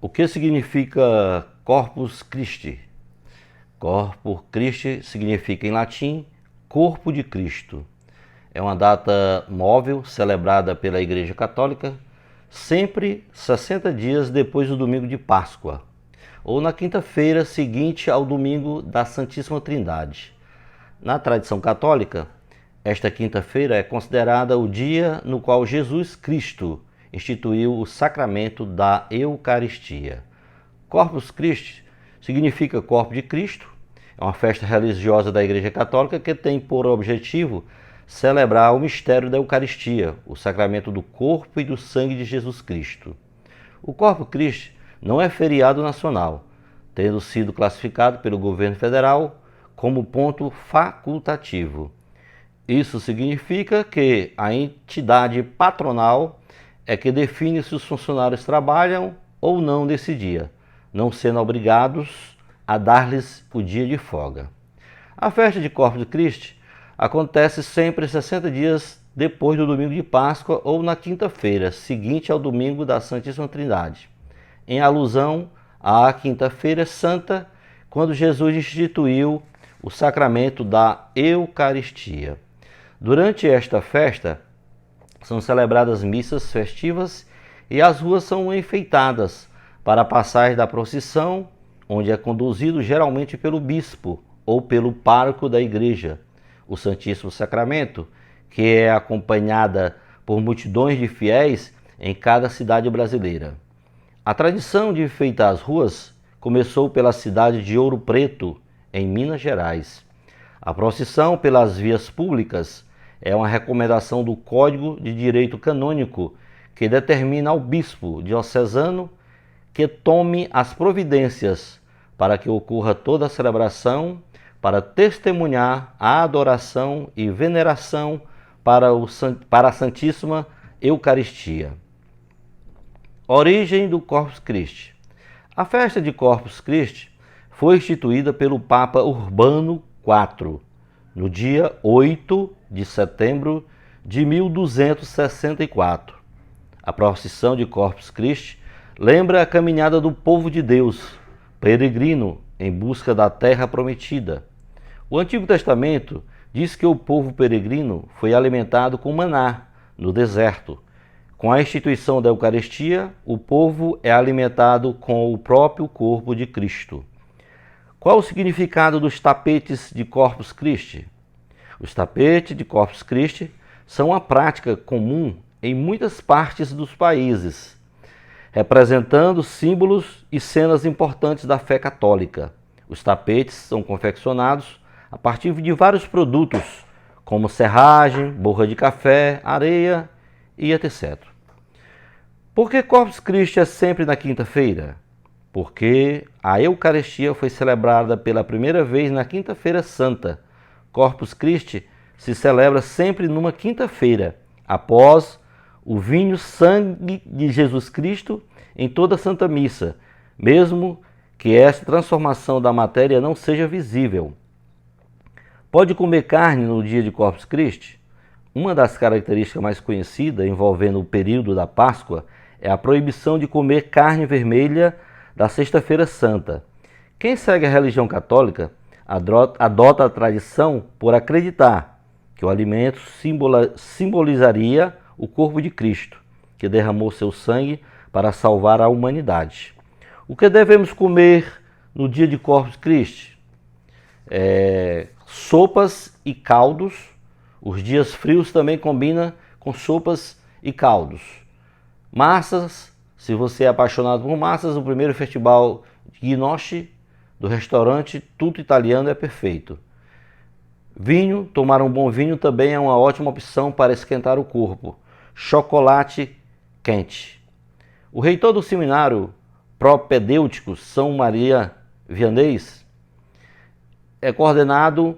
O que significa Corpus Christi? Corpus Christi significa em latim corpo de Cristo. É uma data móvel celebrada pela Igreja Católica sempre 60 dias depois do domingo de Páscoa, ou na quinta-feira seguinte ao domingo da Santíssima Trindade. Na tradição católica, esta quinta-feira é considerada o dia no qual Jesus Cristo instituiu o sacramento da Eucaristia. Corpus Christi significa corpo de Cristo, é uma festa religiosa da Igreja Católica que tem por objetivo celebrar o mistério da Eucaristia, o sacramento do corpo e do sangue de Jesus Cristo. O Corpus Christi não é feriado nacional, tendo sido classificado pelo governo federal como ponto facultativo. Isso significa que a entidade patronal é que define se os funcionários trabalham ou não nesse dia, não sendo obrigados a dar-lhes o dia de folga. A festa de Corpus Christi acontece sempre 60 dias depois do domingo de Páscoa ou na quinta-feira, seguinte ao domingo da Santíssima Trindade, em alusão à Quinta-feira Santa, quando Jesus instituiu o sacramento da Eucaristia. Durante esta festa, são celebradas missas festivas e as ruas são enfeitadas para a passagem da procissão, onde é conduzido geralmente pelo bispo ou pelo pároco da igreja, o Santíssimo Sacramento, que é acompanhada por multidões de fiéis em cada cidade brasileira. A tradição de enfeitar as ruas começou pela cidade de Ouro Preto, em Minas Gerais. A procissão pelas vias públicas é uma recomendação do Código de Direito Canônico que determina ao bispo diocesano que tome as providências para que ocorra toda a celebração para testemunhar a adoração e veneração para a Santíssima Eucaristia. Origem do Corpus Christi. A festa de Corpus Christi foi instituída pelo Papa Urbano IV, no dia 8 de setembro de 1264. A procissão de Corpus Christi lembra a caminhada do povo de Deus, peregrino em busca da terra prometida. O Antigo Testamento diz que o povo peregrino foi alimentado com maná no deserto. Com a instituição da Eucaristia, o povo é alimentado com o próprio corpo de Cristo. Qual o significado dos tapetes de Corpus Christi? Os tapetes de Corpus Christi são uma prática comum em muitas partes dos países, representando símbolos e cenas importantes da fé católica. Os tapetes são confeccionados a partir de vários produtos, como serragem, borra de café, areia e etc. Por que Corpus Christi é sempre na quinta-feira? Porque a Eucaristia foi celebrada pela primeira vez na Quinta-feira Santa. Corpus Christi se celebra sempre numa quinta-feira, após o vinho sangue de Jesus Cristo em toda a Santa Missa, mesmo que essa transformação da matéria não seja visível. Pode comer carne no dia de Corpus Christi? Uma das características mais conhecidas envolvendo o período da Páscoa é a proibição de comer carne vermelha da Sexta-feira Santa. Quem segue a religião católica adota a tradição por acreditar que o alimento simbolizaria o corpo de Cristo, que derramou seu sangue para salvar a humanidade. O que devemos comer no dia de Corpus Christi? Sopas e caldos. Os dias frios também combinam com sopas e caldos. Massas, se você é apaixonado por massas, o primeiro festival de gnocchi do restaurante Tutto Italiano é perfeito. Vinho, tomar um bom vinho também é uma ótima opção para esquentar o corpo. Chocolate quente. O reitor do seminário propedêutico São Maria Vianney é coordenado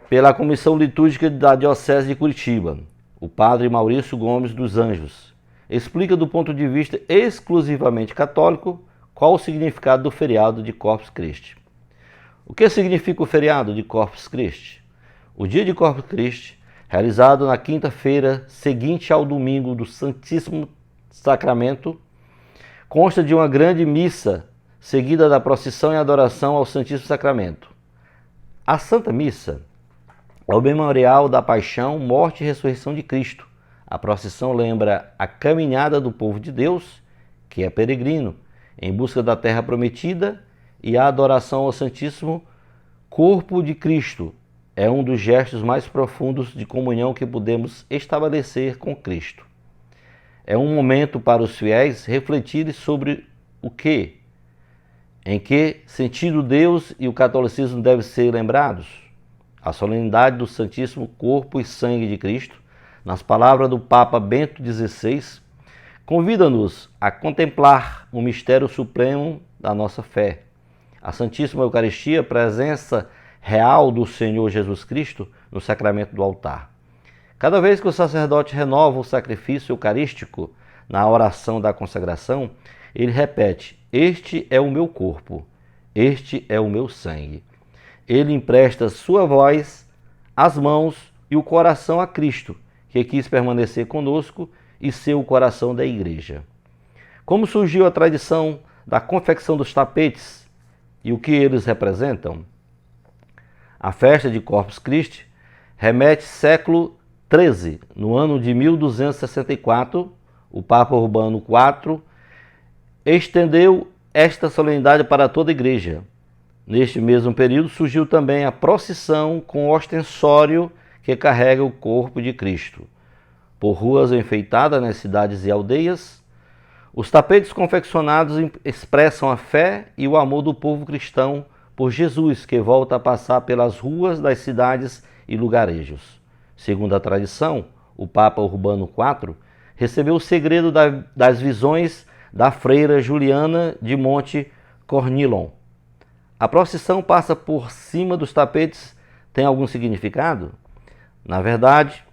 pela Comissão Litúrgica da Diocese de Curitiba, o padre Maurício Gomes dos Anjos. Explica do ponto de vista exclusivamente católico qual o significado do feriado de Corpus Christi. O que significa o feriado de Corpus Christi? O dia de Corpus Christi, realizado na quinta-feira seguinte ao domingo do Santíssimo Sacramento, Consta de uma grande missa, seguida da procissão e adoração ao Santíssimo Sacramento. A Santa Missa é o memorial da paixão, morte e ressurreição de Cristo. A procissão lembra a caminhada do povo de Deus, que é peregrino, em busca da terra prometida, e a adoração ao Santíssimo Corpo de Cristo. É um dos gestos mais profundos de comunhão que podemos estabelecer com Cristo. É um momento para os fiéis refletirem sobre o que, em que sentido Deus e o catolicismo devem ser lembrados. A solenidade do Santíssimo Corpo e Sangue de Cristo, nas palavras do Papa Bento XVI, convida-nos a contemplar o mistério supremo da nossa fé. A Santíssima Eucaristia, presença real do Senhor Jesus Cristo no sacramento do altar. Cada vez que o sacerdote renova o sacrifício eucarístico na oração da consagração, ele repete: este é o meu corpo, este é o meu sangue. Ele empresta sua voz, as mãos e o coração a Cristo, que quis permanecer conosco e ser o coração da Igreja. Como surgiu a tradição da confecção dos tapetes e o que eles representam? A festa de Corpus Christi remete século XIII. No ano de 1264, o Papa Urbano IV estendeu esta solenidade para toda a Igreja. Neste mesmo período surgiu também a procissão com o ostensório que carrega o corpo de Cristo. Por ruas enfeitadas nas cidades e aldeias, os tapetes confeccionados expressam a fé e o amor do povo cristão por Jesus, que volta a passar pelas ruas das cidades e lugarejos. Segundo a tradição, o Papa Urbano IV recebeu o segredo das visões da freira Juliana de Monte Cornilon. A procissão passa por cima dos tapetes. Tem algum significado? Na verdade,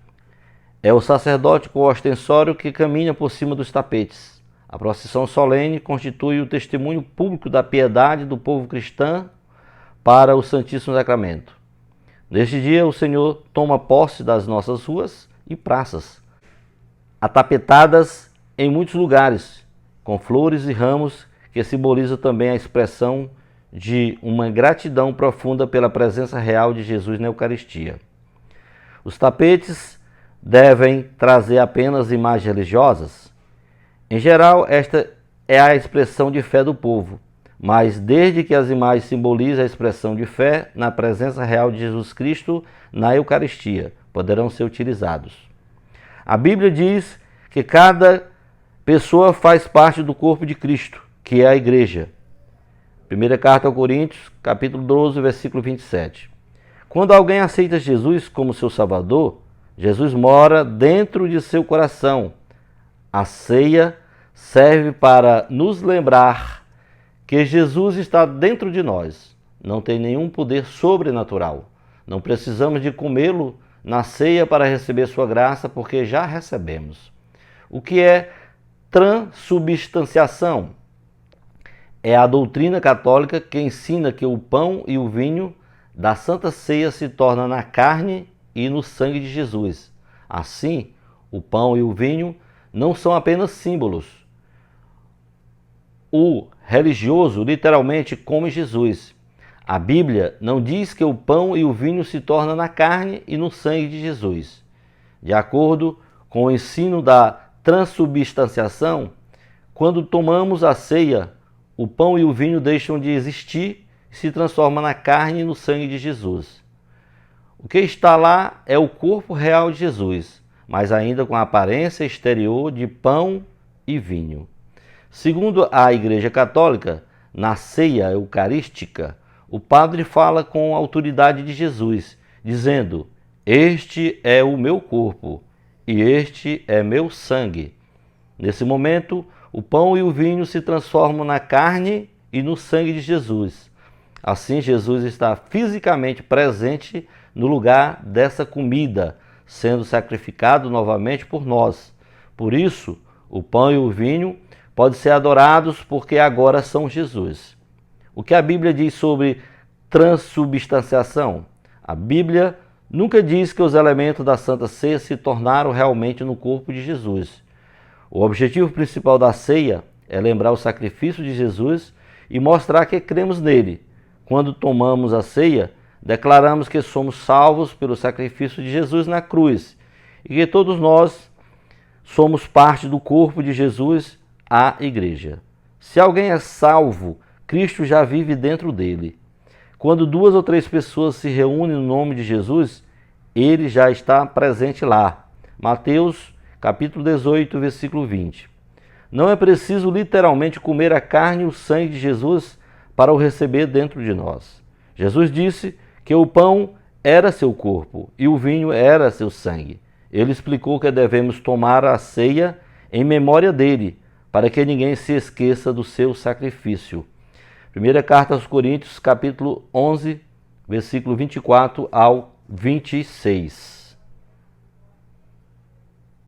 é o sacerdote com o ostensório que caminha por cima dos tapetes. A procissão solene constitui o testemunho público da piedade do povo cristão para o Santíssimo Sacramento. Neste dia, o Senhor toma posse das nossas ruas e praças, atapetadas em muitos lugares, com flores e ramos, que simbolizam também a expressão de uma gratidão profunda pela presença real de Jesus na Eucaristia. Os tapetes devem trazer apenas imagens religiosas? Em geral, esta é a expressão de fé do povo, mas desde que as imagens simbolizem a expressão de fé na presença real de Jesus Cristo na Eucaristia, poderão ser utilizados. A Bíblia diz que cada pessoa faz parte do corpo de Cristo, que é a Igreja. Primeira carta aos Coríntios, capítulo 12, versículo 27. Quando alguém aceita Jesus como seu Salvador, Jesus mora dentro de seu coração. A ceia serve para nos lembrar que Jesus está dentro de nós. Não tem nenhum poder sobrenatural. Não precisamos de comê-lo na ceia para receber sua graça, porque já recebemos. O que é transubstanciação? É a doutrina católica que ensina que o pão e o vinho da Santa Ceia se tornam na carne e no sangue de Jesus. Assim, o pão e o vinho não são apenas símbolos. O religioso literalmente come Jesus. A Bíblia não diz que o pão e o vinho se tornam na carne e no sangue de Jesus. De acordo com o ensino da transubstanciação, quando tomamos a ceia, o pão e o vinho deixam de existir e se transformam na carne e no sangue de Jesus. O que está lá é o corpo real de Jesus, mas ainda com a aparência exterior de pão e vinho. Segundo a Igreja Católica, na ceia eucarística, o padre fala com a autoridade de Jesus, dizendo: este é o meu corpo e este é meu sangue. Nesse momento, o pão e o vinho se transformam na carne e no sangue de Jesus. Assim, Jesus está fisicamente presente no lugar dessa comida, sendo sacrificado novamente por nós. Por isso, o pão e o vinho podem ser adorados porque agora são Jesus. O que a Bíblia diz sobre transubstanciação? A Bíblia nunca diz que os elementos da Santa Ceia se tornaram realmente no corpo de Jesus. O objetivo principal da ceia é lembrar o sacrifício de Jesus e mostrar que cremos nele. Quando tomamos a ceia, declaramos que somos salvos pelo sacrifício de Jesus na cruz e que todos nós somos parte do corpo de Jesus, a igreja. Se alguém é salvo, Cristo já vive dentro dele. Quando 2 ou 3 pessoas se reúnem no nome de Jesus, ele já está presente lá. Mateus, capítulo 18, versículo 20. Não é preciso literalmente comer a carne e o sangue de Jesus para o receber dentro de nós. Jesus disse que o pão era seu corpo e o vinho era seu sangue. Ele explicou que devemos tomar a ceia em memória dele, para que ninguém se esqueça do seu sacrifício. Primeira carta aos Coríntios, capítulo 11, versículo 24 ao 26.